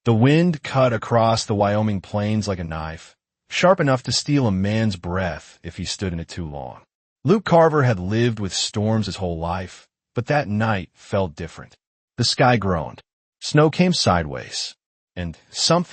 The wind cut across the Wyoming plains like a knife, sharp enough to steal a man's breath if he stood in it too long. Luke Carver had lived with storms his whole life, but that night felt different. The sky groaned. Snow came sideways, and some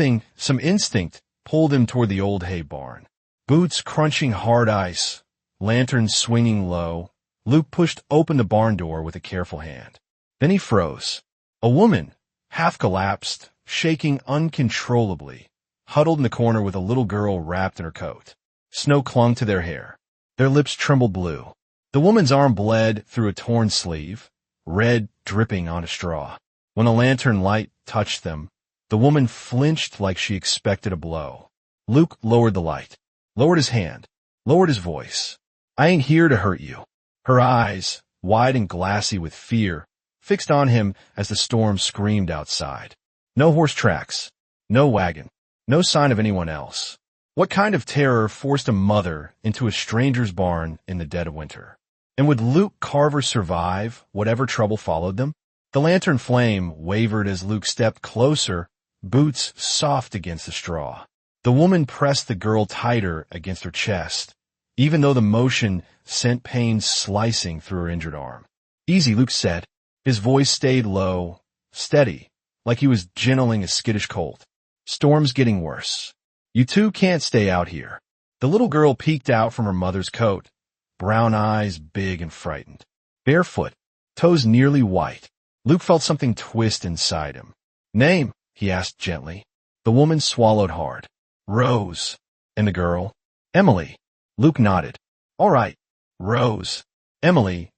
instinct pulled him toward the old hay barn. Boots crunching hard ice, lanterns swinging low, Luke pushed open the barn door with a careful hand. Then he froze. A woman, half collapsed, shaking uncontrollably, huddled in the corner with a little girl wrapped in her coat. Snow clung to their hair. Their lips trembled blue. The woman's arm bled through a torn sleeve, red dripping on a straw. When the lantern light touched them, the woman flinched like she expected a blow. Luke lowered the light, lowered his hand, lowered his voice. "I ain't here to hurt you." Her eyes, wide and glassy with fear, fixed on him as the storm screamed outside. No horse tracks, no wagon, no sign of anyone else. What kind of terror forced a mother into a stranger's barn in the dead of winter? And would Luke Carver survive whatever trouble followed them? The lantern flame wavered as Luke stepped closer, boots soft against the straw. The woman pressed the girl tighter against her chest, even though the motion sent pain slicing through her injured arm. "Easy," Luke said. His voice stayed low, steady, like he was gentling a skittish colt. "Storm's getting worse. You two can't stay out here." The little girl peeked out from her mother's coat, brown eyes big and frightened. Barefoot, toes nearly white. Luke felt something twist inside him. "Name?" he asked gently. The woman swallowed hard. "Rose." "And the girl?" "Emily." Luke nodded. "All right, Rose. Emily,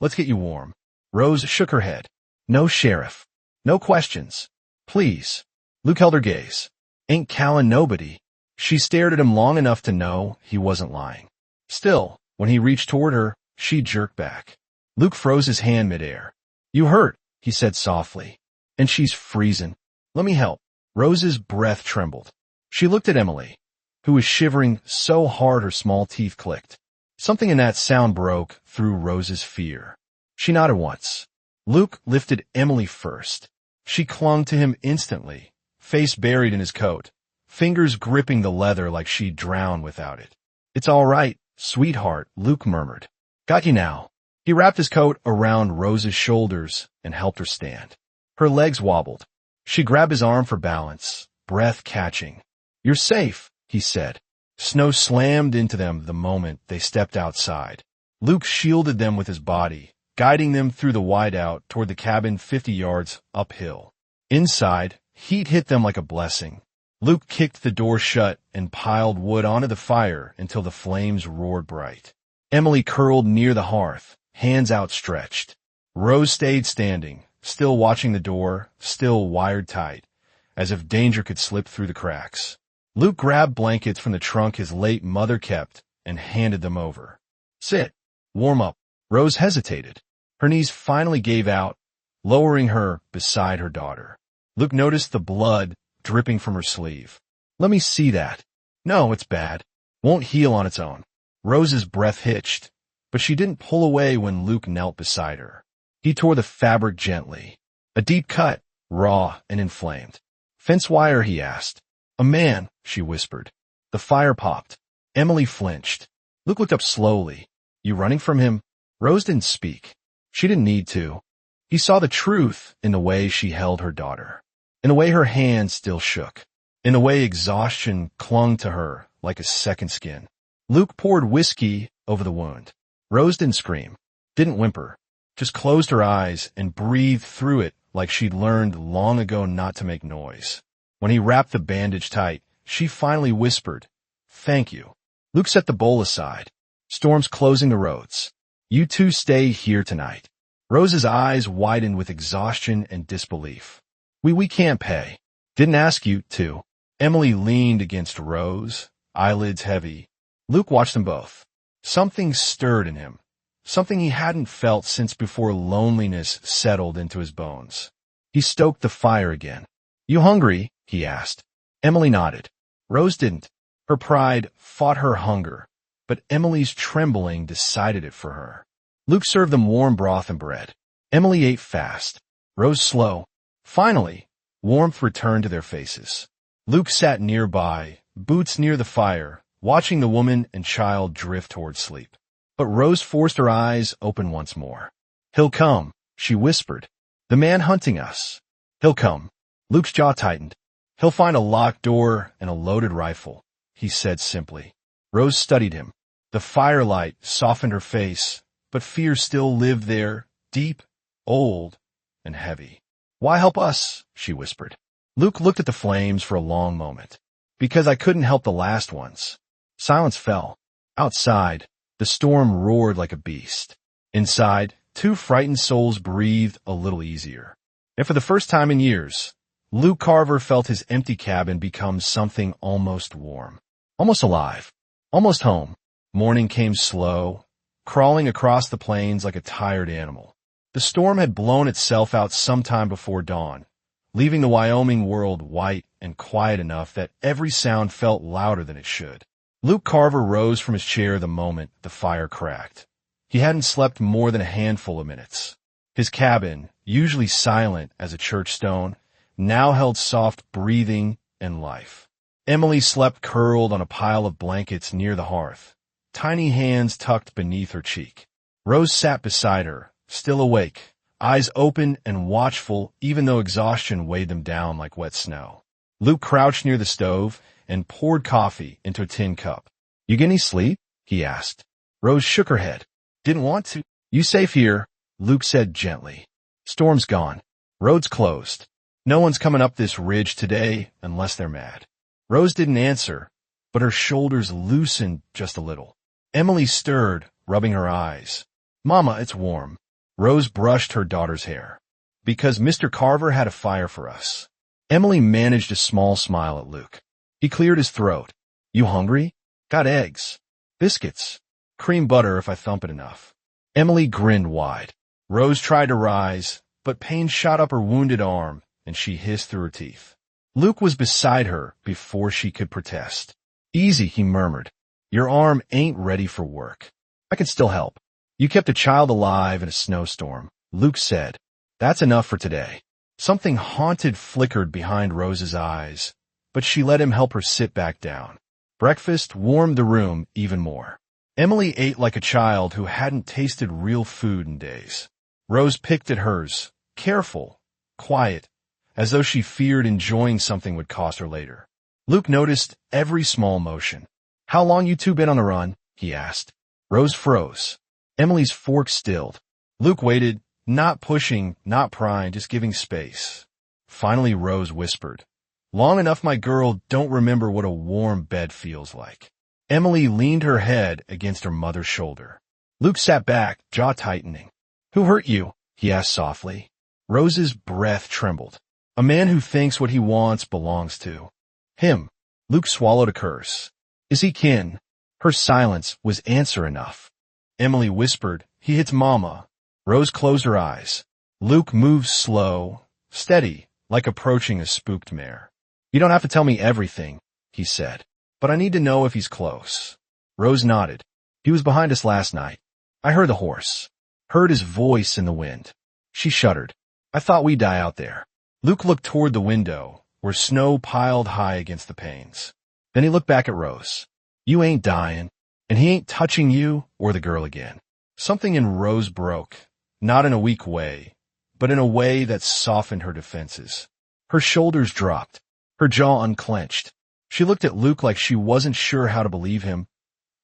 let's get you warm." Rose shook her head. "No, Sheriff. No questions. Please." Luke held her gaze. "Ain't Callan nobody." She stared at him long enough to know he wasn't lying. Still, when he reached toward her, she jerked back. Luke froze his hand midair. "You hurt," he said softly. "And she's freezing. Let me help." Rose's breath trembled. She looked at Emily, who was shivering so hard her small teeth clicked. Something in that sound broke through Rose's fear. She nodded once. Luke lifted Emily first. She clung to him instantly, face buried in his coat, fingers gripping the leather like she'd drown without it. "It's all right, sweetheart," Luke murmured. "Got you now." He wrapped his coat around Rose's shoulders and helped her stand. Her legs wobbled. She grabbed his arm for balance, breath catching. "You're safe," he said. Snow slammed into them the moment they stepped outside. Luke shielded them with his body, guiding them through the wideout toward the cabin 50 yards uphill. Inside, heat hit them like a blessing. Luke kicked the door shut and piled wood onto the fire until the flames roared bright. Emily curled near the hearth, hands outstretched. Rose stayed standing, still watching the door, still wired tight, as if danger could slip through the cracks. Luke grabbed blankets from the trunk his late mother kept and handed them over. "Sit. Warm up." Rose hesitated. Her knees finally gave out, lowering her beside her daughter. Luke noticed the blood dripping from her sleeve. "Let me see that." "No, it's bad. Won't heal on its own." Rose's breath hitched, but she didn't pull away when Luke knelt beside her. He tore the fabric gently. "A deep cut, raw and inflamed." "Fence wire?" he asked. "A man," she whispered. The fire popped. Emily flinched. Luke looked up slowly. "You running from him?" Rose didn't speak. She didn't need to. He saw the truth in the way she held her daughter, in the way her hands still shook, in the way exhaustion clung to her like a second skin. Luke poured whiskey over the wound. Rose didn't scream, didn't whimper, just closed her eyes and breathed through it like she'd learned long ago not to make noise. When he wrapped the bandage tight, she finally whispered, "Thank you." Luke set the bowl aside. "Storm's closing the roads. You two stay here tonight." Rose's eyes widened with exhaustion and disbelief. We can't pay." "Didn't ask you to." Emily leaned against Rose, eyelids heavy. Luke watched them both. Something stirred in him, something he hadn't felt since before loneliness settled into his bones. He stoked the fire again. "You hungry?" he asked. Emily nodded. Rose didn't. Her pride fought her hunger, but Emily's trembling decided it for her. Luke served them warm broth and bread. Emily ate fast. Rose slow. Finally, Warmth returned to their faces. Luke sat nearby, boots near the fire, watching the woman and child drift toward sleep. But Rose forced her eyes open once more. "He'll come," she whispered. "The man hunting us. He'll come." Luke's jaw tightened. "He'll find a locked door and a loaded rifle," he said simply. Rose studied him. The firelight softened her face, but fear still lived there, deep, old, and heavy. "Why help us?" she whispered. Luke looked at the flames for a long moment. "Because I couldn't help the last ones." Silence fell. Outside, the storm roared like a beast. Inside, two frightened souls breathed a little easier. And for the first time in years, Luke Carver felt his empty cabin become something almost warm, almost alive, almost home. Morning came slow, crawling across the plains like a tired animal. The storm had blown itself out sometime before dawn, leaving the Wyoming world white and quiet enough that every sound felt louder than it should. Luke Carver rose from his chair the moment the fire cracked. He hadn't slept more than a handful of minutes. His cabin, usually silent as a church stone, now held soft breathing and life. Emily slept curled on a pile of blankets near the hearth, tiny hands tucked beneath her cheek. Rose sat beside her, still awake, eyes open and watchful even though exhaustion weighed them down like wet snow. Luke crouched near the stove and poured coffee into a tin cup. "You get any sleep?" he asked. Rose shook her head. "Didn't want to." "You safe here," Luke said gently. "Storm's gone. Road's closed. No one's coming up this ridge today unless they're mad." Rose didn't answer, but her shoulders loosened just a little. Emily stirred, rubbing her eyes. "Mama, it's warm." Rose brushed her daughter's hair. "Because Mr. Carver had a fire for us." Emily managed a small smile at Luke. He cleared his throat. "You hungry?" "Got eggs. Biscuits. Cream butter if I thump it enough." Emily grinned wide. Rose tried to rise, but pain shot up her wounded arm, and she hissed through her teeth. Luke was beside her before she could protest. "Easy," he murmured. "Your arm ain't ready for work. I can still help." "You kept a child alive in a snowstorm," Luke said. "That's enough for today." Something haunted flickered behind Rose's eyes, but she let him help her sit back down. Breakfast warmed the room even more. Emily ate like a child who hadn't tasted real food in days. Rose picked at hers, careful, quiet, as though she feared enjoying something would cost her later. Luke noticed every small motion. "How long you two been on the run?" he asked. Rose froze. Emily's fork stilled. Luke waited, not pushing, not prying, just giving space. Finally Rose whispered, "Long enough my girl don't remember what a warm bed feels like." Emily leaned her head against her mother's shoulder. Luke sat back, jaw tightening. "Who hurt you?" he asked softly. Rose's breath trembled. "A man who thinks what he wants belongs to him." Luke swallowed a curse. "Is he kin?" Her silence was answer enough. Emily whispered, "He hits Mama." Rose closed her eyes. Luke moved slow, steady, like approaching a spooked mare. "You don't have to tell me everything," he said, "but I need to know if he's close." Rose nodded. "He was behind us last night. I heard the horse. Heard his voice in the wind." She shuddered. "I thought we'd die out there." Luke looked toward the window, where snow piled high against the panes. Then he looked back at Rose. "You ain't dying, and he ain't touching you or the girl again." Something in Rose broke, not in a weak way, but in a way that softened her defenses. Her shoulders dropped, her jaw unclenched. She looked at Luke like she wasn't sure how to believe him,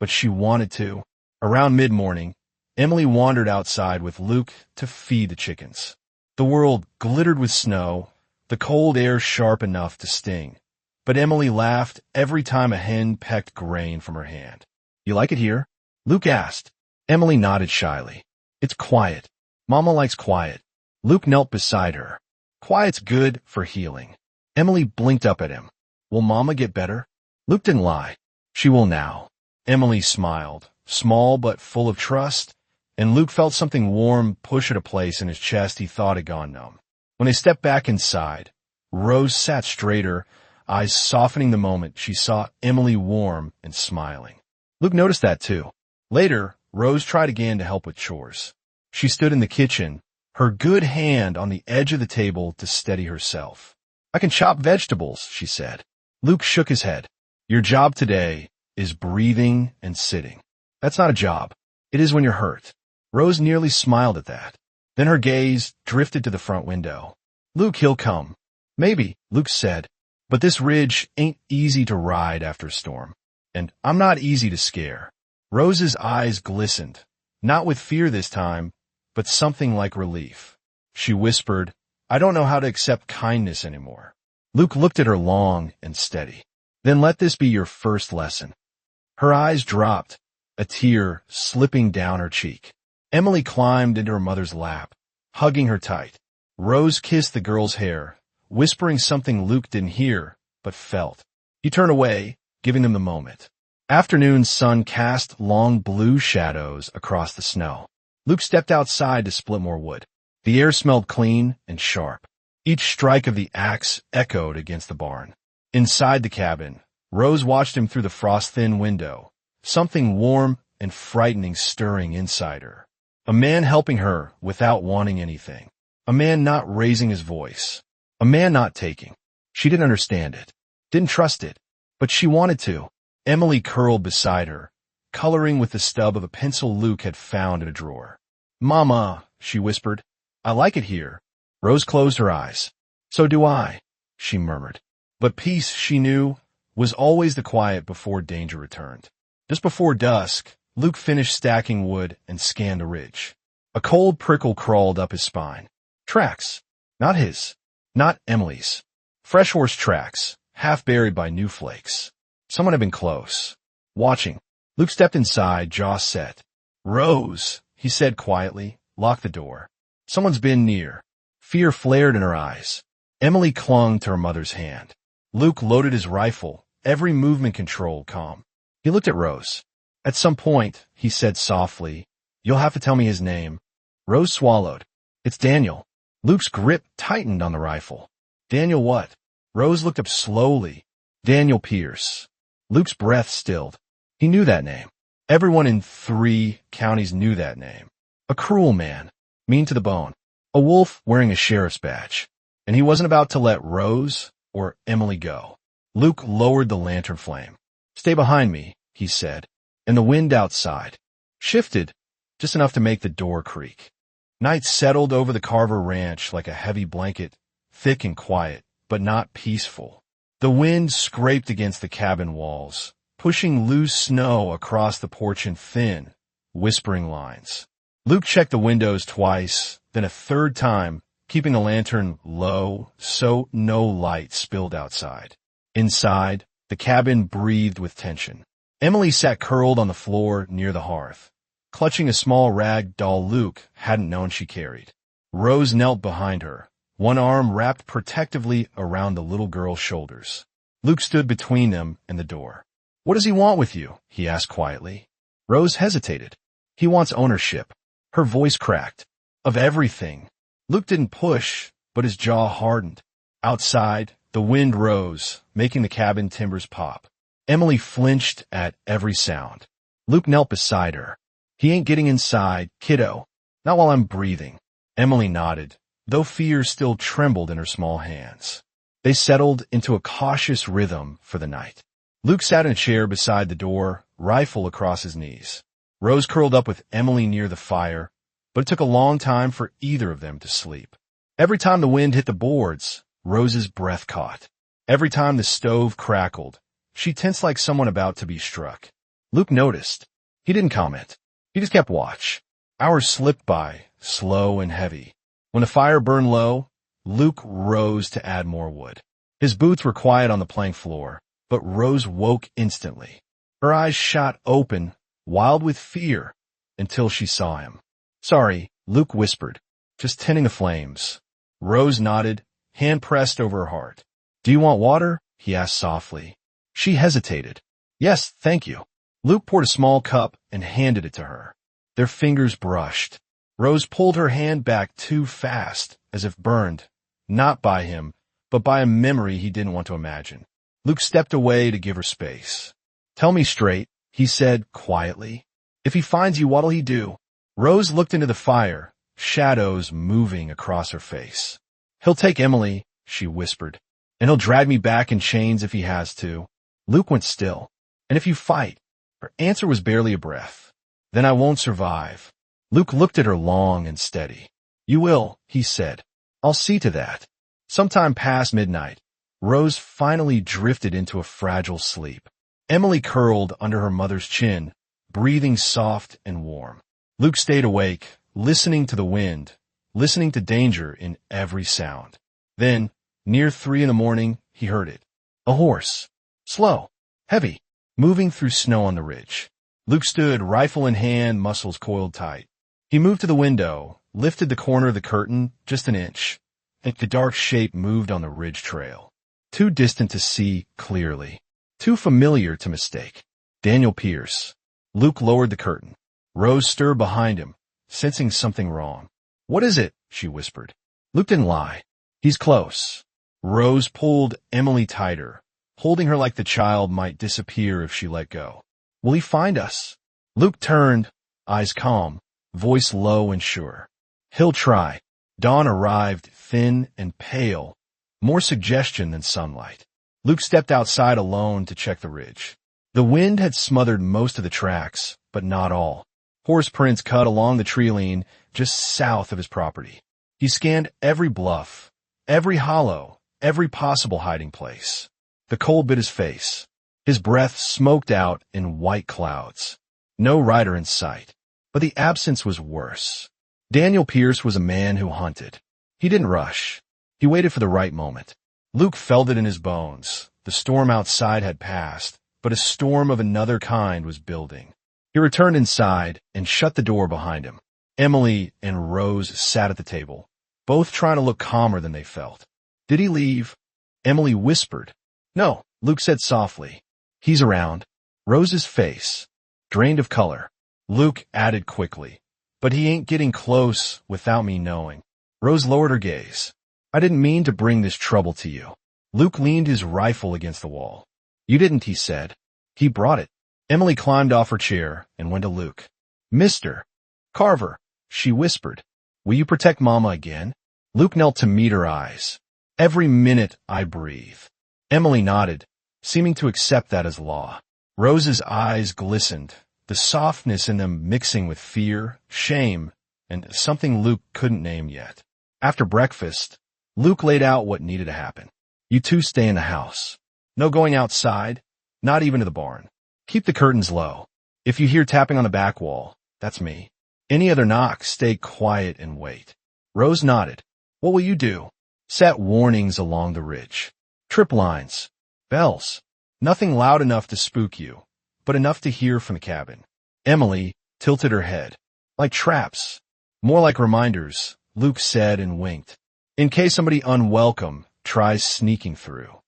but she wanted to. Around mid-morning, Emily wandered outside with Luke to feed the chickens. The world glittered with snow, the cold air sharp enough to sting. But Emily laughed every time a hen pecked grain from her hand. "You like it here?" Luke asked. Emily nodded shyly. "It's quiet. Mama likes quiet." Luke knelt beside her. "Quiet's good for healing." Emily blinked up at him. "Will Mama get better?" Luke didn't lie. "She will now." Emily smiled, small but full of trust, and Luke felt something warm push at a place in his chest he thought had gone numb. When they stepped back inside, Rose sat straighter, eyes softening the moment she saw Emily warm and smiling. Luke noticed that too. Later, Rose tried again to help with chores. She stood in the kitchen, her good hand on the edge of the table to steady herself. I can chop vegetables, she said. Luke shook his head. Your job today is breathing and sitting. That's not a job. It is when you're hurt. Rose nearly smiled at that. Then her gaze drifted to the front window. Luke, he'll come. Maybe, Luke said. But this ridge ain't easy to ride after a storm. And I'm not easy to scare. Rose's eyes glistened, not with fear this time, but something like relief. She whispered, I don't know how to accept kindness anymore. Luke looked at her long and steady. Then let this be your first lesson. Her eyes dropped, a tear slipping down her cheek. Emily climbed into her mother's lap, hugging her tight. Rose kissed the girl's hair, whispering something Luke didn't hear, but felt. He turned away, giving them the moment. Afternoon's sun cast long blue shadows across the snow. Luke stepped outside to split more wood. The air smelled clean and sharp. Each strike of the axe echoed against the barn. Inside the cabin, Rose watched him through the frost-thin window, something warm and frightening stirring inside her. A man helping her without wanting anything. A man not raising his voice. A man not taking. She didn't understand it. Didn't trust it. But she wanted to. Emily curled beside her, coloring with the stub of a pencil Luke had found in a drawer. Mama, she whispered, I like it here. Rose closed her eyes. So do I, she murmured. But peace, she knew, was always the quiet before danger returned. Just before dusk, Luke finished stacking wood and scanned the ridge. A cold prickle crawled up his spine. Tracks. Not his. Not Emily's. Fresh horse tracks, half buried by new flakes. Someone had been close. Watching. Luke stepped inside, jaw set. Rose, he said quietly, lock the door. Someone's been near. Fear flared in her eyes. Emily clung to her mother's hand. Luke loaded his rifle, every movement controlled calm. He looked at Rose. At some point, he said softly, you'll have to tell me his name. Rose swallowed. It's Daniel. Luke's grip tightened on the rifle. Daniel what? Rose looked up slowly. Daniel Pierce. Luke's breath stilled. He knew that name. Everyone in 3 counties knew that name. A cruel man, mean to the bone. A wolf wearing a sheriff's badge. And he wasn't about to let Rose or Emily go. Luke lowered the lantern flame. Stay behind me, he said, and the wind outside shifted, just enough to make the door creak. Night settled over the Carver Ranch like a heavy blanket, thick and quiet, but not peaceful. The wind scraped against the cabin walls, pushing loose snow across the porch in thin, whispering lines. Luke checked the windows twice, then a third time, keeping the lantern low so no light spilled outside. Inside, the cabin breathed with tension. Emily sat curled on the floor near the hearth, clutching a small rag doll Luke hadn't known she carried. Rose knelt behind her, one arm wrapped protectively around the little girl's shoulders. Luke stood between them and the door. What does he want with you? He asked quietly. Rose hesitated. He wants ownership. Her voice cracked. Of everything. Luke didn't push, but his jaw hardened. Outside, the wind rose, making the cabin timbers pop. Emily flinched at every sound. Luke knelt beside her. He ain't getting inside, kiddo. Not while I'm breathing. Emily nodded, though fear still trembled in her small hands. They settled into a cautious rhythm for the night. Luke sat in a chair beside the door, rifle across his knees. Rose curled up with Emily near the fire, but it took a long time for either of them to sleep. Every time the wind hit the boards, Rose's breath caught. Every time the stove crackled, she tensed like someone about to be struck. Luke noticed. He didn't comment. He just kept watch. Hours slipped by, slow and heavy. When the fire burned low, Luke rose to add more wood. His boots were quiet on the plank floor, but Rose woke instantly. Her eyes shot open, wild with fear, until she saw him. Sorry, Luke whispered. Just tending the flames. Rose nodded, hand pressed over her heart. Do you want water? He asked softly. She hesitated. Yes, thank you. Luke poured a small cup and handed it to her. Their fingers brushed. Rose pulled her hand back too fast, as if burned, not by him, but by a memory he didn't want to imagine. Luke stepped away to give her space. Tell me straight, he said quietly. If he finds you, what'll he do? Rose looked into the fire, shadows moving across her face. He'll take Emily, she whispered. And he'll drag me back in chains if he has to. Luke went still. And if you fight? Her answer was barely a breath. Then I won't survive. Luke looked at her long and steady. You will, he said. I'll see to that. Sometime past midnight, Rose finally drifted into a fragile sleep. Emily curled under her mother's chin, breathing soft and warm. Luke stayed awake, listening to the wind, listening to danger in every sound. Then, near 3 a.m, he heard it. A horse. Slow. Heavy. Moving through snow on the ridge. Luke stood, rifle in hand, muscles coiled tight. He moved to the window, lifted the corner of the curtain just an inch, and the dark shape moved on the ridge trail. Too distant to see clearly. Too familiar to mistake. Daniel Pierce. Luke lowered the curtain. Rose stirred behind him, sensing something wrong. What is it? She whispered. Luke didn't lie. He's close. Rose pulled Emily tighter, holding her like the child might disappear if she let go. Will he find us? Luke turned, eyes calm, voice low and sure. He'll try. Dawn arrived, thin and pale, more suggestion than sunlight. Luke stepped outside alone to check the ridge. The wind had smothered most of the tracks, but not all. Horse prints cut along the tree line just south of his property. He scanned every bluff, every hollow, every possible hiding place. The cold bit his face. His breath smoked out in white clouds. No rider in sight. But the absence was worse. Daniel Pierce was a man who hunted. He didn't rush. He waited for the right moment. Luke felt it in his bones. The storm outside had passed, but a storm of another kind was building. He returned inside and shut the door behind him. Emily and Rose sat at the table, both trying to look calmer than they felt. Did he leave? Emily whispered. No, Luke said softly. He's around. Rose's face, drained of color. Luke added quickly. But he ain't getting close without me knowing. Rose lowered her gaze. I didn't mean to bring this trouble to you. Luke leaned his rifle against the wall. You didn't, he said. He brought it. Emily climbed off her chair and went to Luke. Mr. Carver, she whispered. Will you protect Mama again? Luke knelt to meet her eyes. Every minute I breathe. Emily nodded, seeming to accept that as law. Rose's eyes glistened, the softness in them mixing with fear, shame, and something Luke couldn't name yet. After breakfast, Luke laid out what needed to happen. You two stay in the house. No going outside, not even to the barn. Keep the curtains low. If you hear tapping on the back wall, that's me. Any other knocks, stay quiet and wait. Rose nodded. What will you do? Set warnings along the ridge. Trip lines. Bells. Nothing loud enough to spook you, but enough to hear from the cabin. Emily tilted her head. Like traps. More like reminders, Luke said and winked. In case somebody unwelcome tries sneaking through.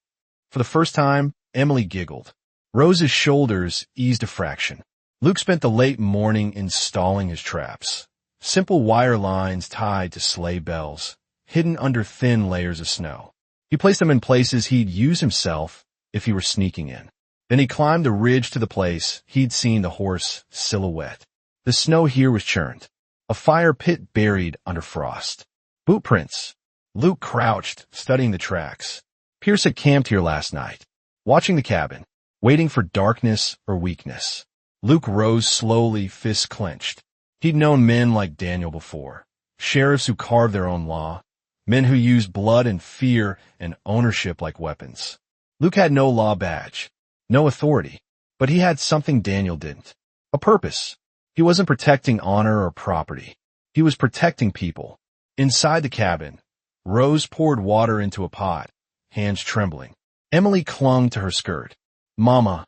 For the first time, Emily giggled. Rose's shoulders eased a fraction. Luke spent the late morning installing his traps. Simple wire lines tied to sleigh bells, hidden under thin layers of snow. He placed them in places he'd use himself if he were sneaking in. Then he climbed the ridge to the place he'd seen the horse silhouette. The snow here was churned. A fire pit buried under frost. Boot prints. Luke crouched, studying the tracks. Pierce had camped here last night, watching the cabin, waiting for darkness or weakness. Luke rose slowly, fists clenched. He'd known men like Daniel before, sheriffs who carved their own law, men who used blood and fear and ownership like weapons. Luke had no law badge, no authority, but he had something Daniel didn't. A purpose. He wasn't protecting honor or property. He was protecting people. Inside the cabin, Rose poured water into a pot, hands trembling. Emily clung to her skirt. Mama,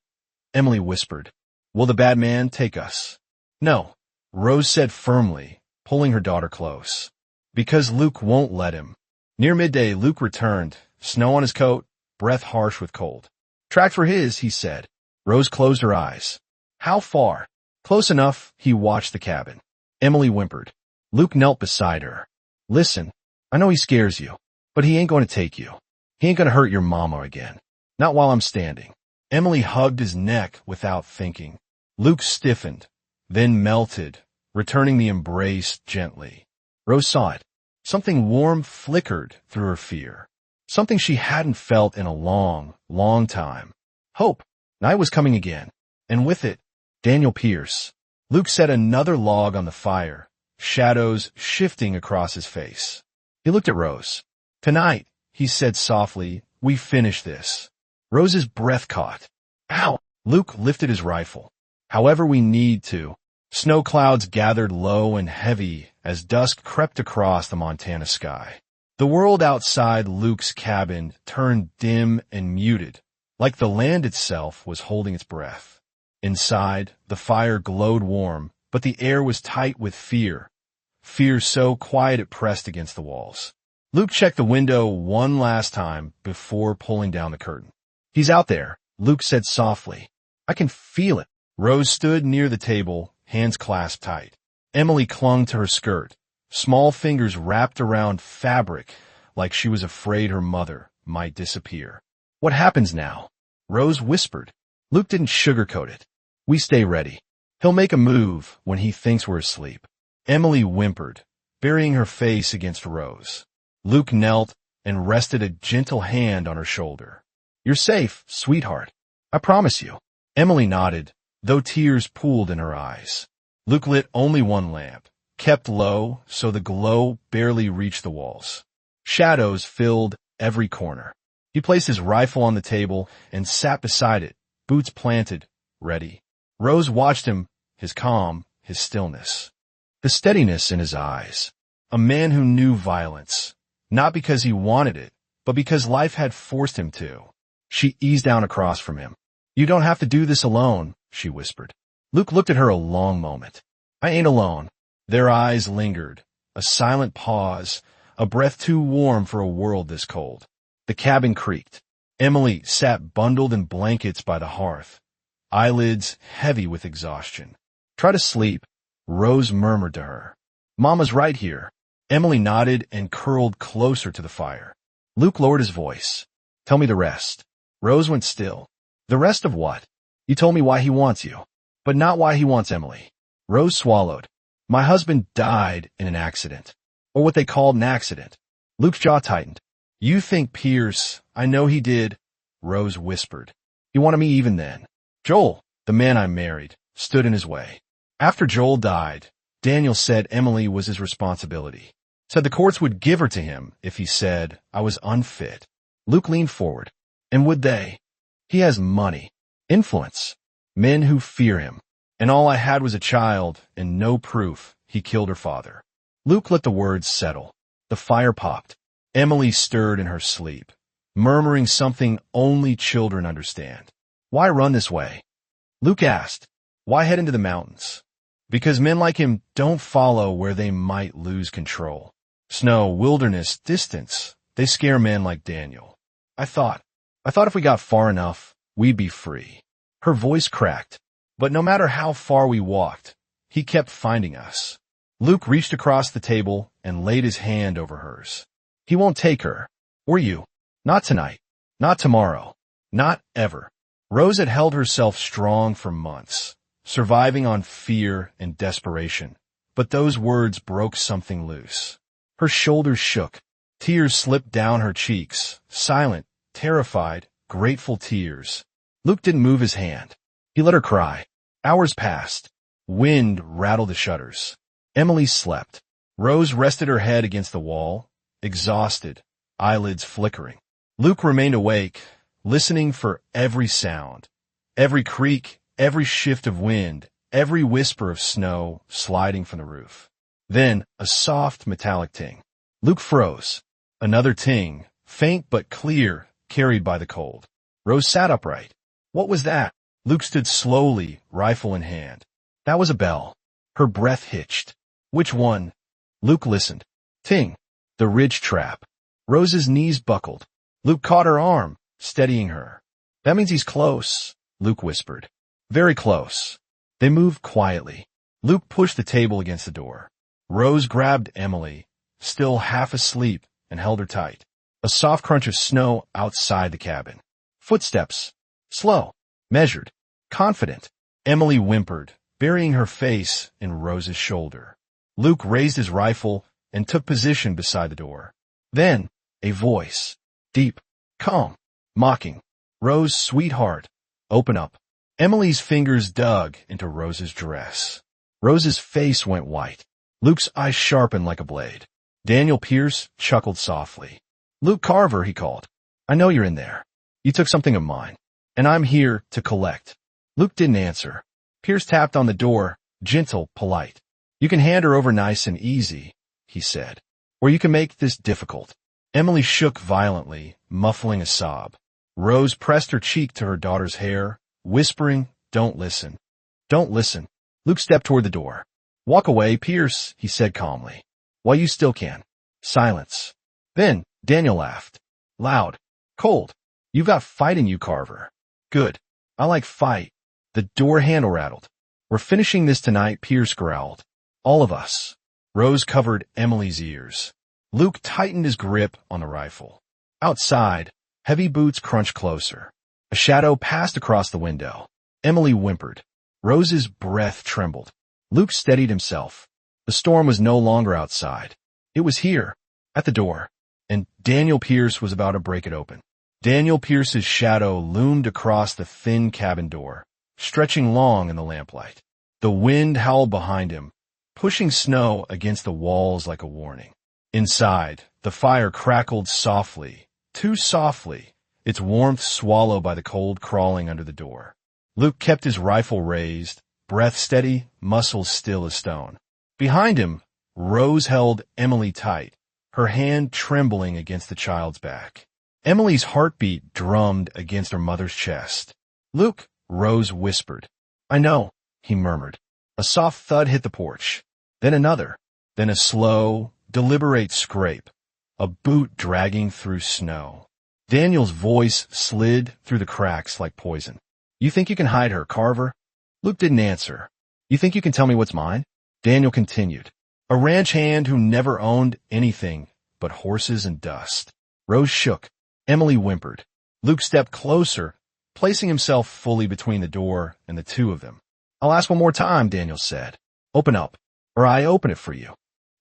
Emily whispered, will the bad man take us? No, Rose said firmly, pulling her daughter close. Because Luke won't let him. Near midday, Luke returned, snow on his coat, breath harsh with cold. Track for his, he said. Rose closed her eyes. How far? Close enough, he watched the cabin. Emily whimpered. Luke knelt beside her. Listen, I know he scares you, but he ain't going to take you. He ain't going to hurt your mama again. Not while I'm standing. Emily hugged his neck without thinking. Luke stiffened, then melted, returning the embrace gently. Rose saw it. Something warm flickered through her fear. something she hadn't felt in a long, long time. Hope. Night was coming again, and with it, Daniel Pierce. Luke set another log on the fire, shadows shifting across his face. He looked at Rose. Tonight, he said softly, we finish this. Rose's breath caught. Ow! Luke lifted his rifle. However we need to. Snow clouds gathered low and heavy as dusk crept across the Montana sky. The world outside Luke's cabin turned dim and muted, like the land itself was holding its breath. Inside, the fire glowed warm, but the air was tight with fear. Fear so quiet it pressed against the walls. Luke checked the window one last time before pulling down the curtain. He's out there, Luke said softly. I can feel it. Rose stood near the table, hands clasped tight. Emily clung to her skirt, small fingers wrapped around fabric like she was afraid her mother might disappear. What happens now? Rose whispered. Luke didn't sugarcoat it. We stay ready. He'll make a move when he thinks we're asleep. Emily whimpered, burying her face against Rose. Luke knelt and rested a gentle hand on her shoulder. You're safe, sweetheart. I promise you. Emily nodded, though tears pooled in her eyes. Luke lit only one lamp, kept low so the glow barely reached the walls. Shadows filled every corner. He placed his rifle on the table and sat beside it, boots planted, ready. Rose watched him, his calm, his stillness. The steadiness in his eyes. A man who knew violence, not because he wanted it, but because life had forced him to. She eased down across from him. You don't have to do this alone, she whispered. Luke looked at her a long moment. I ain't alone. Their eyes lingered. A silent pause, a breath too warm for a world this cold. The cabin creaked. Emily sat bundled in blankets by the hearth, eyelids heavy with exhaustion. Try to sleep, Rose murmured to her. Mama's right here. Emily nodded and curled closer to the fire. Luke lowered his voice. Tell me the rest. Rose went still. The rest of what? You told me why he wants you, but not why he wants Emily. Rose swallowed. My husband died in an accident, or what they called an accident. Luke's jaw tightened. You think Pierce, I know he did, Rose whispered. He wanted me even then. Joel, the man I married, stood in his way. After Joel died, Daniel said Emily was his responsibility. Said the courts would give her to him if he said I was unfit. Luke leaned forward. And would they? He has money, influence, men who fear him. And all I had was a child and no proof he killed her father. Luke let the words settle. The fire popped. Emily stirred in her sleep, murmuring something only children understand. Why run this way? Luke asked. Why head into the mountains? Because men like him don't follow where they might lose control. Snow, wilderness, distance, they scare men like Daniel. I thought if we got far enough, we'd be free. Her voice cracked, but no matter how far we walked, he kept finding us. Luke reached across the table and laid his hand over hers. He won't take her. Or you. Not tonight. Not tomorrow. Not ever. Rose had held herself strong for months, surviving on fear and desperation. But those words broke something loose. Her shoulders shook. Tears slipped down her cheeks, silent, terrified, grateful tears. Luke didn't move his hand. He let her cry. Hours passed. Wind rattled the shutters. Emily slept. Rose rested her head against the wall, exhausted, eyelids flickering. Luke remained awake, listening for every sound, every creak, every shift of wind, every whisper of snow sliding from the roof. Then a soft metallic ting. Luke froze. Another ting, faint but clear, carried by the cold. Rose sat upright. What was that? Luke stood slowly, rifle in hand. That was a bell. Her breath hitched. Which one? Luke listened. Ting. The ridge trap. Rose's knees buckled. Luke caught her arm, steadying her. That means he's close, Luke whispered. Very close. They moved quietly. Luke pushed the table against the door. Rose grabbed Emily, still half asleep, and held her tight. A soft crunch of snow outside the cabin. Footsteps. Slow. Measured. Confident. Emily whimpered, burying her face in Rose's shoulder. Luke raised his rifle and took position beside the door. Then, a voice. Deep, calm, mocking. Rose, sweetheart, open up. Emily's fingers dug into Rose's dress. Rose's face went white. Luke's eyes sharpened like a blade. Daniel Pierce chuckled softly. Luke Carver, he called. I know you're in there. You took something of mine, and I'm here to collect. Luke didn't answer. Pierce tapped on the door, gentle, polite. You can hand her over nice and easy, he said, or you can make this difficult. Emily shook violently, muffling a sob. Rose pressed her cheek to her daughter's hair, whispering, Don't listen. Don't listen. Luke stepped toward the door. Walk away, Pierce, he said calmly. While you still can. Silence. Then, Daniel laughed. Loud. Cold. You've got fight in you, Carver. Good. I like fight. The door handle rattled. We're finishing this tonight, Pierce growled. All of us. Rose covered Emily's ears. Luke tightened his grip on the rifle. Outside, heavy boots crunched closer. A shadow passed across the window. Emily whimpered. Rose's breath trembled. Luke steadied himself. The storm was no longer outside. It was here, at the door, and Daniel Pierce was about to break it open. Daniel Pierce's shadow loomed across the thin cabin door, stretching long in the lamplight. The wind howled behind him, pushing snow against the walls like a warning. Inside, the fire crackled softly, too softly, its warmth swallowed by the cold crawling under the door. Luke kept his rifle raised, breath steady, muscles still as stone. Behind him, Rose held Emily tight, her hand trembling against the child's back. Emily's heartbeat drummed against her mother's chest. Luke, Rose whispered. I know, he murmured. A soft thud hit the porch. Then another. Then a slow, deliberate scrape. A boot dragging through snow. Daniel's voice slid through the cracks like poison. You think you can hide her, Carver? Luke didn't answer. You think you can tell me what's mine? Daniel continued. A ranch hand who never owned anything but horses and dust. Rose shook. Emily whimpered. Luke stepped closer, placing himself fully between the door and the two of them. I'll ask one more time, Daniel said. Open up, or I open it for you.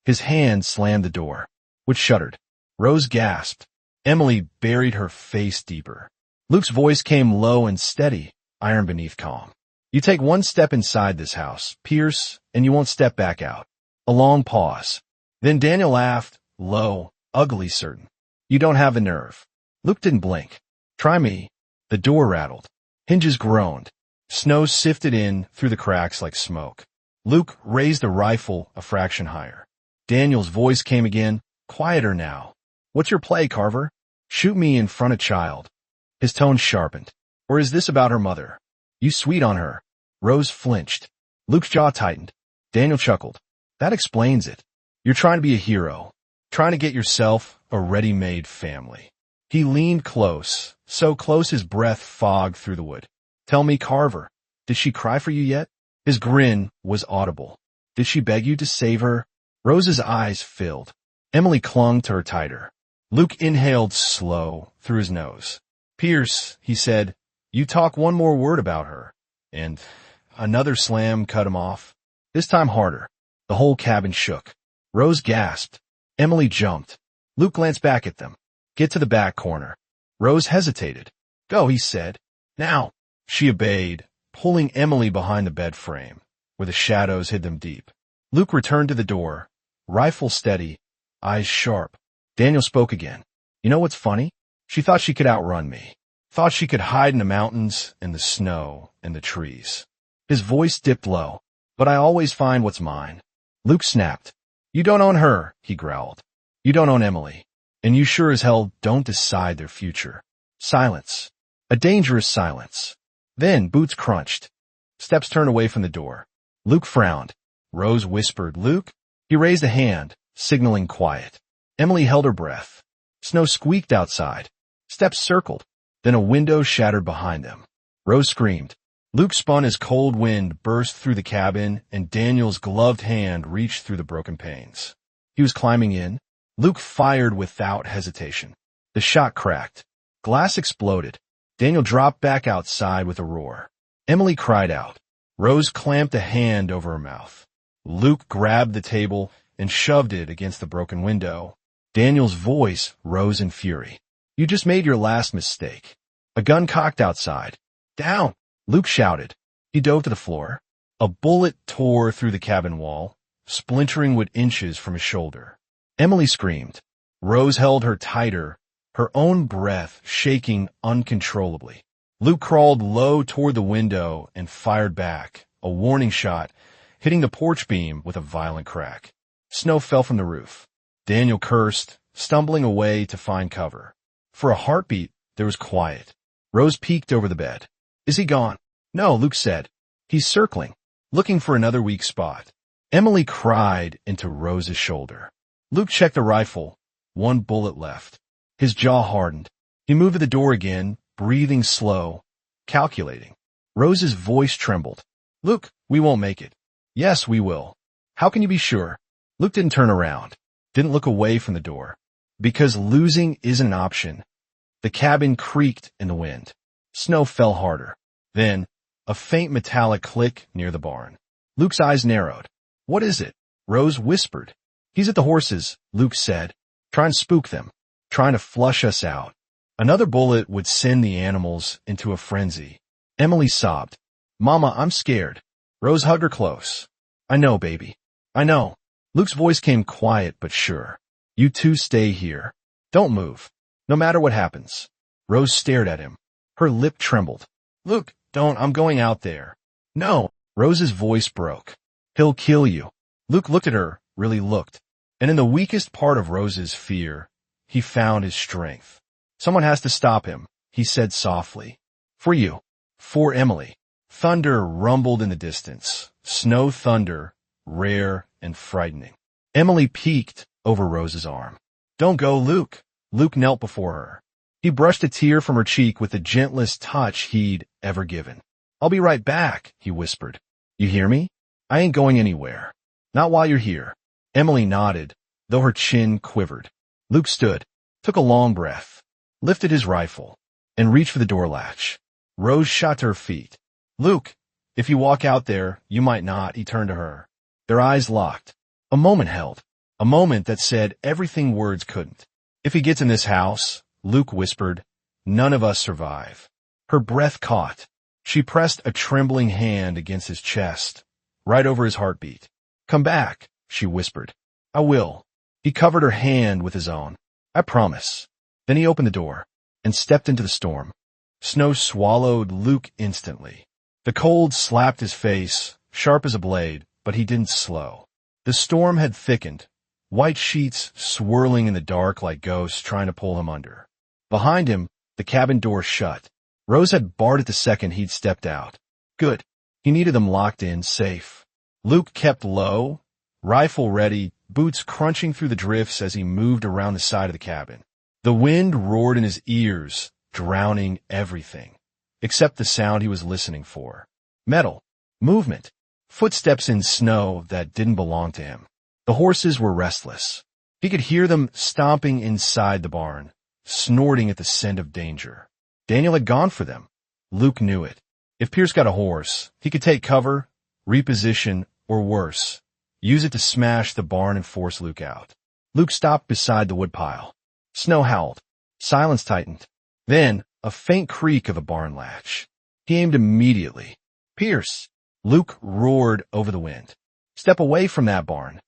His hand slammed the door, which shuddered. Rose gasped. Emily buried her face deeper. Luke's voice came low and steady, iron beneath calm. You take one step inside this house, Pierce, and you won't step back out. A long pause. Then Daniel laughed, low, ugly certain. You don't have the nerve. Luke didn't blink. Try me. The door rattled. Hinges groaned. Snow sifted in through the cracks like smoke. Luke raised the rifle a fraction higher. Daniel's voice came again, quieter now. What's your play, Carver? Shoot me in front of child. His tone sharpened. Or is this about her mother? You sweet on her. Rose flinched. Luke's jaw tightened. Daniel chuckled. That explains it. You're trying to be a hero. Trying to get yourself a ready-made family. He leaned close, so close his breath fogged through the wood. Tell me, Carver, did she cry for you yet? His grin was audible. Did she beg you to save her? Rose's eyes filled. Emily clung to her tighter. Luke inhaled slow through his nose. Pierce, he said, you talk one more word about her. And another slam cut him off. This time harder. The whole cabin shook. Rose gasped. Emily jumped. Luke glanced back at them. Get to the back corner. Rose hesitated. Go, he said. Now. She obeyed, pulling Emily behind the bed frame, where the shadows hid them deep. Luke returned to the door, rifle steady, eyes sharp. Daniel spoke again. You know what's funny? She thought she could outrun me. Thought she could hide in the mountains, in the snow, in the trees. His voice dipped low. But I always find what's mine. Luke snapped. You don't own her, he growled. You don't own Emily. And you sure as hell don't decide their future. Silence. A dangerous silence. Then boots crunched. Steps turned away from the door. Luke frowned. Rose whispered, Luke? He raised a hand, signaling quiet. Emily held her breath. Snow squeaked outside. Steps circled. Then a window shattered behind them. Rose screamed. Luke spun as cold wind burst through the cabin and Daniel's gloved hand reached through the broken panes. He was climbing in. Luke fired without hesitation. The shot cracked. Glass exploded. Daniel dropped back outside with a roar. Emily cried out. Rose clamped a hand over her mouth. Luke grabbed the table and shoved it against the broken window. Daniel's voice rose in fury. You just made your last mistake. A gun cocked outside. Down! Luke shouted. He dove to the floor. A bullet tore through the cabin wall, splintering wood inches from his shoulder. Emily screamed. Rose held her tighter, her own breath shaking uncontrollably. Luke crawled low toward the window and fired back, a warning shot, hitting the porch beam with a violent crack. Snow fell from the roof. Daniel cursed, stumbling away to find cover. For a heartbeat, there was quiet. Rose peeked over the bed. Is he gone? No, Luke said. He's circling, looking for another weak spot. Emily cried into Rose's shoulder. Luke checked the rifle. One bullet left. His jaw hardened. He moved to the door again, breathing slow, calculating. Rose's voice trembled. Luke, we won't make it. Yes, we will. How can you be sure? Luke didn't turn around, didn't look away from the door. Because losing isn't an option. The cabin creaked in the wind. Snow fell harder. Then, a faint metallic click near the barn. Luke's eyes narrowed. What is it? Rose whispered. He's at the horses, Luke said. Trying to spook them. Trying to flush us out. Another bullet would send the animals into a frenzy. Emily sobbed. Mama, I'm scared. Rose hugged her close. I know, baby. I know. Luke's voice came quiet but sure. You two stay here. Don't move. No matter what happens. Rose stared at him. Her lip trembled. Luke, don't, I'm going out there. No. Rose's voice broke. He'll kill you. Luke looked at her, really looked. And in the weakest part of Rose's fear, he found his strength. Someone has to stop him, he said softly. For you. For Emily. Thunder rumbled in the distance. Snow thunder, rare and frightening. Emily peeked over Rose's arm. Don't go, Luke. Luke knelt before her. He brushed a tear from her cheek with the gentlest touch he'd ever given. I'll be right back, he whispered. You hear me? I ain't going anywhere. Not while you're here. Emily nodded, though her chin quivered. Luke stood, took a long breath, lifted his rifle, and reached for the door latch. Rose shot to her feet. Luke, if you walk out there, you might not, he turned to her. Their eyes locked. A moment held. A moment that said everything words couldn't. If he gets in this house, Luke whispered, none of us survive. Her breath caught. She pressed a trembling hand against his chest, right over his heartbeat. Come back, she whispered. I will. He covered her hand with his own. I promise. Then he opened the door and stepped into the storm. Snow swallowed Luke instantly. The cold slapped his face, sharp as a blade, but he didn't slow. The storm had thickened, white sheets swirling in the dark like ghosts trying to pull him under. Behind him, the cabin door shut. Rose had barred it the second he'd stepped out. Good. He needed them locked in, safe. Luke kept low, rifle ready, boots crunching through the drifts as he moved around the side of the cabin. The wind roared in his ears, drowning everything, except the sound he was listening for. Metal. Movement. Footsteps in snow that didn't belong to him. The horses were restless. He could hear them stomping inside the barn, snorting at the scent of danger. Daniel had gone for them. Luke knew it. If Pierce got a horse, he could take cover, reposition, or worse, use it to smash the barn and force Luke out. Luke stopped beside the woodpile. Snow howled. Silence tightened. Then, a faint creak of a barn latch. He aimed immediately. Pierce! Luke roared over the wind. Step away from that barn.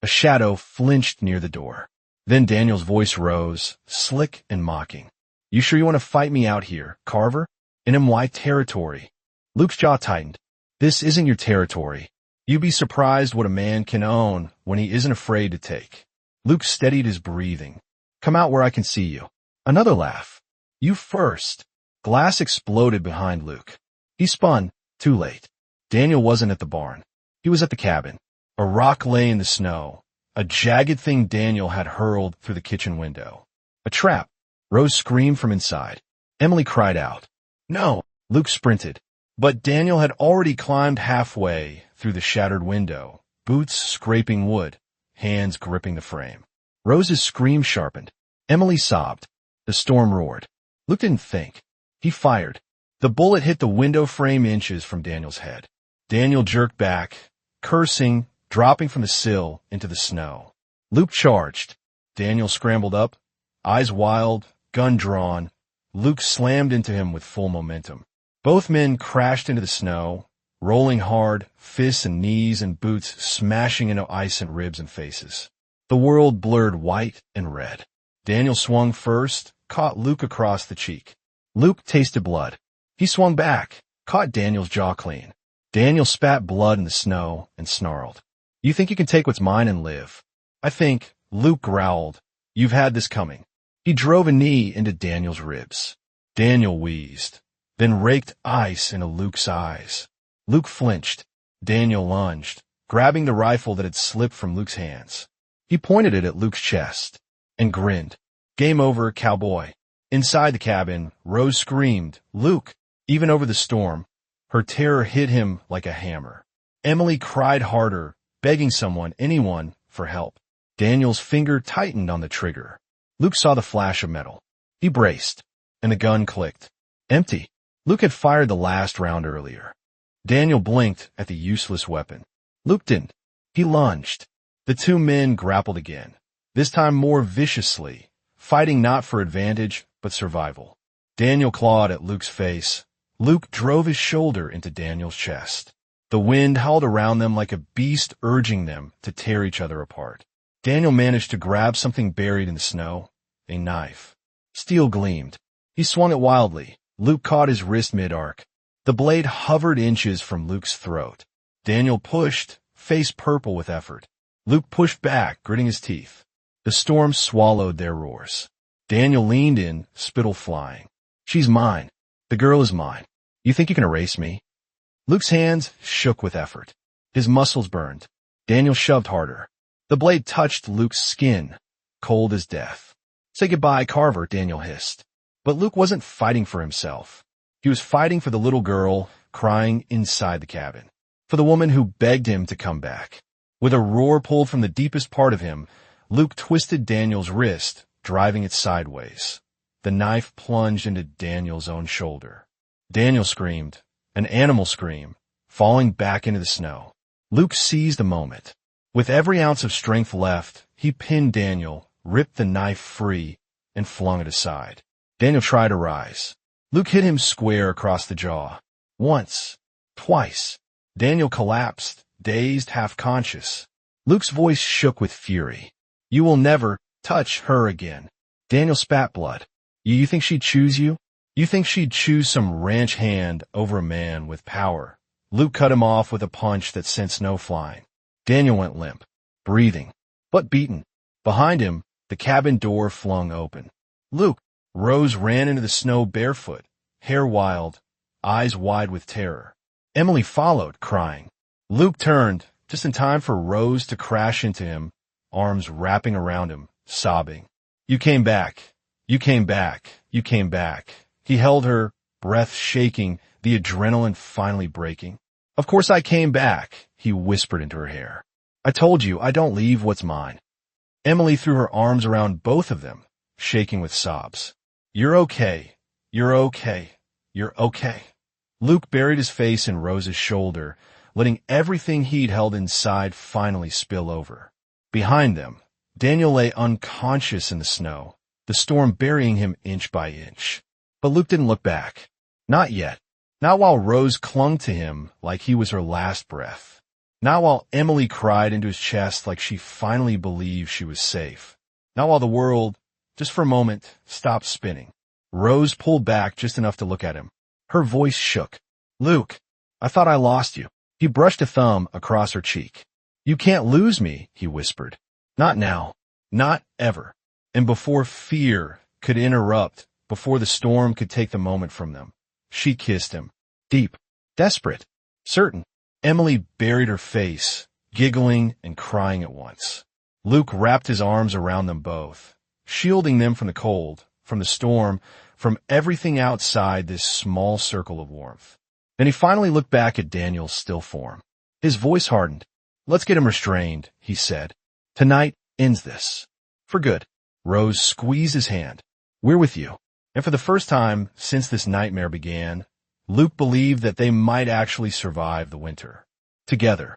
A shadow flinched near the door. Then Daniel's voice rose, slick and mocking. You sure you want to fight me out here, Carver? In MY territory. Luke's jaw tightened. This isn't your territory. You'd be surprised what a man can own when he isn't afraid to take. Luke steadied his breathing. Come out where I can see you. Another laugh. You first. Glass exploded behind Luke. He spun, too late. Daniel wasn't at the barn. He was at the cabin. A rock lay in the snow, a jagged thing Daniel had hurled through the kitchen window. A trap. Rose screamed from inside. Emily cried out. No, Luke sprinted. But Daniel had already climbed halfway through the shattered window, boots scraping wood, hands gripping the frame. Rose's scream sharpened. Emily sobbed. The storm roared. Luke didn't think. He fired. The bullet hit the window frame inches from Daniel's head. Daniel jerked back, cursing, dropping from the sill into the snow. Luke charged. Daniel scrambled up, eyes wild, gun drawn, Luke slammed into him with full momentum. Both men crashed into the snow, rolling hard, fists and knees and boots smashing into ice and ribs and faces. The world blurred white and red. Daniel swung first, caught Luke across the cheek. Luke tasted blood. He swung back, caught Daniel's jaw clean. Daniel spat blood in the snow and snarled. You think you can take what's mine and live? I think, Luke growled. You've had this coming. He drove a knee into Daniel's ribs. Daniel wheezed, then raked ice into Luke's eyes. Luke flinched. Daniel lunged, grabbing the rifle that had slipped from Luke's hands. He pointed it at Luke's chest and grinned. Game over, cowboy. Inside the cabin, Rose screamed, Luke, even over the storm. Her terror hit him like a hammer. Emily cried harder, begging someone, anyone, for help. Daniel's finger tightened on the trigger. Luke saw the flash of metal. He braced, and the gun clicked. Empty. Luke had fired the last round earlier. Daniel blinked at the useless weapon. Luke didn't. He lunged. The two men grappled again, this time more viciously, fighting not for advantage, but survival. Daniel clawed at Luke's face. Luke drove his shoulder into Daniel's chest. The wind howled around them like a beast urging them to tear each other apart. Daniel managed to grab something buried in the snow, a knife. Steel gleamed. He swung it wildly. Luke caught his wrist mid-arc. The blade hovered inches from Luke's throat. Daniel pushed, face purple with effort. Luke pushed back, gritting his teeth. The storm swallowed their roars. Daniel leaned in, spittle flying. She's mine. The girl is mine. You think you can erase me? Luke's hands shook with effort. His muscles burned. Daniel shoved harder. The blade touched Luke's skin, cold as death. Say goodbye, Carver, Daniel hissed. But Luke wasn't fighting for himself. He was fighting for the little girl crying inside the cabin, for the woman who begged him to come back. With a roar pulled from the deepest part of him, Luke twisted Daniel's wrist, driving it sideways. The knife plunged into Daniel's own shoulder. Daniel screamed, an animal scream, falling back into the snow. Luke seized a moment. With every ounce of strength left, he pinned Daniel, ripped the knife free, and flung it aside. Daniel tried to rise. Luke hit him square across the jaw. Once. Twice. Daniel collapsed, dazed, half-conscious. Luke's voice shook with fury. You will never touch her again. Daniel spat blood. You think she'd choose you? You think she'd choose some ranch hand over a man with power? Luke cut him off with a punch that sent snow flying. Daniel went limp, breathing, but beaten. Behind him, the cabin door flung open. Luke! Rose ran into the snow barefoot, hair wild, eyes wide with terror. Emily followed, crying. Luke turned, just in time for Rose to crash into him, arms wrapping around him, sobbing. You came back. You came back. You came back. He held her, breath shaking, the adrenaline finally breaking. Of course I came back, he whispered into her hair. I told you, I don't leave what's mine. Emily threw her arms around both of them, shaking with sobs. You're okay. You're okay. You're okay. Luke buried his face in Rose's shoulder, letting everything he'd held inside finally spill over. Behind them, Daniel lay unconscious in the snow, the storm burying him inch by inch. But Luke didn't look back. Not yet. Not while Rose clung to him like he was her last breath. Not while Emily cried into his chest like she finally believed she was safe. Not while the world, just for a moment, stopped spinning. Rose pulled back just enough to look at him. Her voice shook. Luke, I thought I lost you. He brushed a thumb across her cheek. You can't lose me, he whispered. Not now. Not ever. And before fear could interrupt, before the storm could take the moment from them, she kissed him. Deep. Desperate. Certain. Emily buried her face, giggling and crying at once. Luke wrapped his arms around them both, shielding them from the cold, from the storm, from everything outside this small circle of warmth. Then he finally looked back at Daniel's still form. His voice hardened. Let's get him restrained, he said. Tonight ends this. For good. Rose squeezed his hand. We're with you. And for the first time since this nightmare began, Luke believed that they might actually survive the winter. Together.